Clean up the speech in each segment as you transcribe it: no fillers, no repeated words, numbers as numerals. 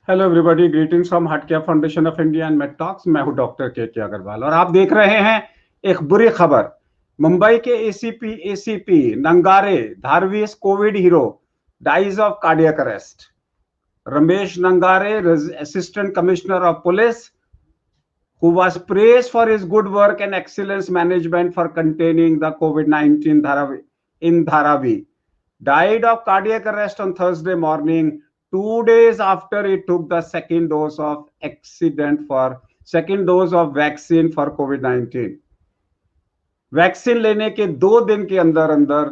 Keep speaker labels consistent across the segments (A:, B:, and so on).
A: Hello everybody, greetings from heart care foundation of India and made talks. मैं हूं doctor के अग्रवाल और आप देख रहे हैं एक बुरी खबर। मुंबई के ACP Nangare Dharavi's Covid hero dies of cardiac arrest. Ramesh Nangare, assistant commissioner of police, who was praised for his good work and excellence management for containing the COVID-19 in Dharavi, died of cardiac arrest on Thursday morning, 2 days after he took the second dose of vaccine for COVID-19. Vaccine लेने के 2 दिन के अंदर अंदर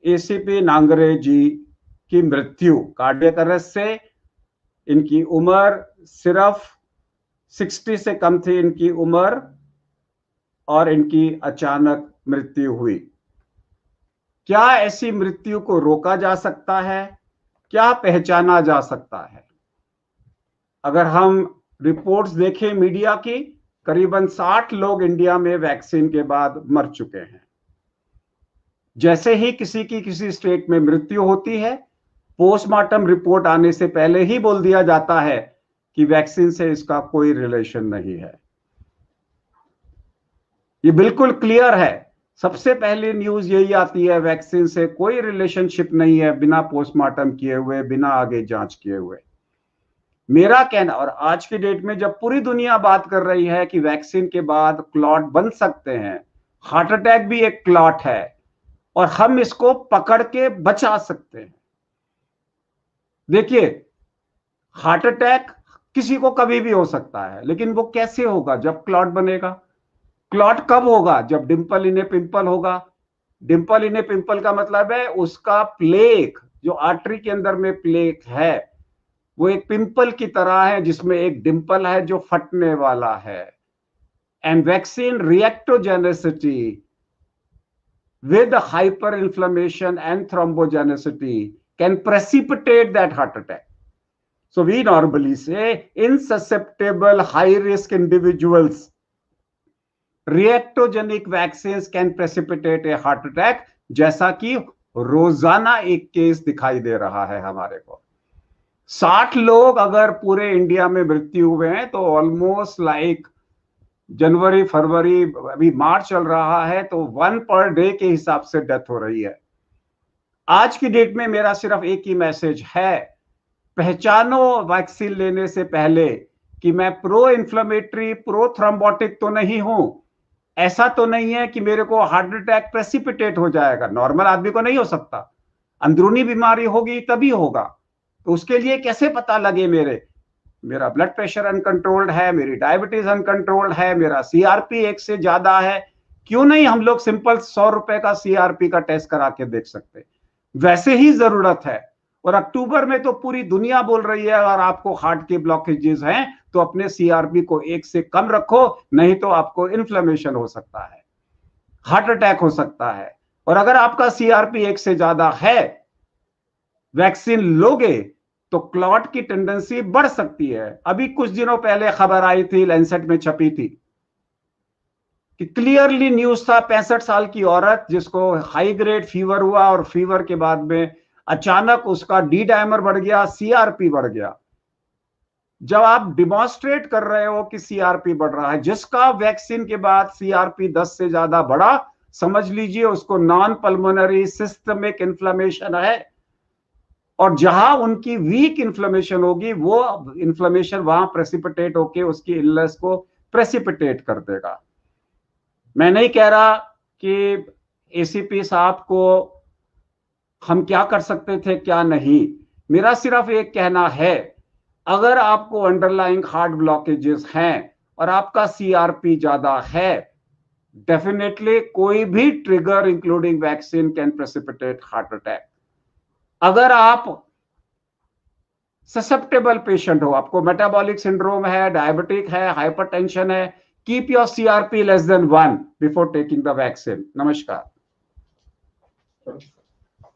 A: ACP Nangare जी की मृत्यु cardiac arrest से। इनकी उम्र सिर्फ 60 से कम थी इनकी उम्र और इनकी अचानक मृत्यु हुई। क्या ऐसी मृत्यु को रोका जा सकता है? क्या पहचाना जा सकता है? अगर हम रिपोर्ट्स देखें मीडिया की, करीबन 60 लोग इंडिया में वैक्सीन के बाद मर चुके हैं। जैसे ही किसी की किसी स्टेट में मृत्यु होती है, पोस्टमार्टम रिपोर्ट आने से पहले ही बोल दिया जाता है कि वैक्सीन से इसका कोई रिलेशन नहीं है। ये बिल्कुल क्लियर है। सबसे पहले न्यूज यही आती है, वैक्सीन से कोई रिलेशनशिप नहीं है, बिना पोस्टमार्टम किए हुए, बिना आगे जांच किए हुए। मेरा कहना, और आज की डेट में जब पूरी दुनिया बात कर रही है कि वैक्सीन के बाद क्लॉट बन सकते हैं, हार्ट अटैक भी एक क्लॉट है और हम इसको पकड़ के बचा सकते हैं। देखिए, हार्ट अटैक किसी को कभी भी हो सकता है, लेकिन वो कैसे होगा? जब क्लॉट बनेगा। क्लॉट कब होगा? जब डिंपल इन ए पिंपल होगा। डिंपल इन ए पिंपल का मतलब है उसका प्लेक, जो आर्टरी के अंदर में प्लेक है, वो एक पिंपल की तरह है जिसमें एक डिंपल है जो फटने वाला है। And vaccine reactogenicity with hyperinflammation and thrombogenicity can precipitate that heart attack. So we normally say in susceptible high risk individuals, reactogenic vaccines can precipitate a heart attack, जैसा कि रोजाना एक केस दिखाई दे रहा है हमारे को। 60 लोग अगर पूरे इंडिया में मृत्यु हुए हैं तो ऑलमोस्ट लाइक जनवरी, फरवरी, अभी मार्च चल रहा है, तो 1 पर डे के हिसाब से डेथ हो रही है। आज की डेट में मेरा सिर्फ एक ही मैसेज है, पहचानो वैक्सीन लेने से पहले कि मैं प्रो इन्फ्लेमेटरी, प्रो थ्रोम्बोटिक तो नहीं हूं। ऐसा तो नहीं है कि मेरे को हार्ट अटैक प्रेसिपिटेट हो जाएगा, नॉर्मल आदमी को नहीं हो सकता। अंदरूनी बीमारी होगी तभी होगा। तो उसके लिए कैसे पता लगे मेरा ब्लड प्रेशर अनकंट्रोल्ड है, मेरी डायबिटीज अनकंट्रोल्ड है, मेरा सीआरपी 1 से ज्यादा है? क्यों नहीं हम लोग सिंपल 100 रुपए का सीआरपी का टेस्ट करा के देख सकते? वैसे ही जरूरत है। और अक्टूबर में तो पूरी दुनिया बोल रही है अगर आपको हार्ट के ब्लॉकेजेस हैं तो अपने सीआरपी को 1 से कम रखो, नहीं तो आपको इन्फ्लेमेशन हो सकता है, हार्ट अटैक हो सकता है। और अगर आपका सीआरपी 1 से ज्यादा है, वैक्सीन लोगे तो क्लॉट की टेंडेंसी बढ़ सकती है। अभी कुछ दिनों पहले खबर आई थी, लैंसेट में छपी थी कि क्लियरली न्यूज था, 65 साल की औरत जिसको हाई ग्रेड फीवर हुआ और फीवर के बाद में अचानक उसका डी डायमर बढ़ गया, सीआरपी बढ़ गया। जब आप डिमॉन्स्ट्रेट कर रहे हो कि सीआरपी बढ़ रहा है, जिसका वैक्सीन के बाद सीआरपी 10 से ज्यादा बढ़ा, समझ लीजिए उसको नॉन पल्मोनरी सिस्टमिक इन्फ्लेमेशन है। और जहां उनकी वीक इन्फ्लेमेशन होगी, वो इन्फ्लेमेशन वहां प्रेसिपिटेट होके उसकी इलनेस को प्रेसिपिटेट कर देगा। मैं नहीं कह रहा कि एसीपी साहब को हम क्या कर सकते थे, क्या नहीं। मेरा सिर्फ एक कहना है, अगर आपको अंडरलाइंग हार्ट ब्लॉकेजेस हैं और आपका सीआरपी ज्यादा है, डेफिनेटली कोई भी trigger including vaccine can precipitate heart attack. अगर आप ससेप्टेबल पेशेंट हो, आपको मेटाबॉलिक सिंड्रोम है, डायबिटिक है, हाइपरटेंशन है, keep your CRP less than 1 before taking the vaccine. नमस्कार।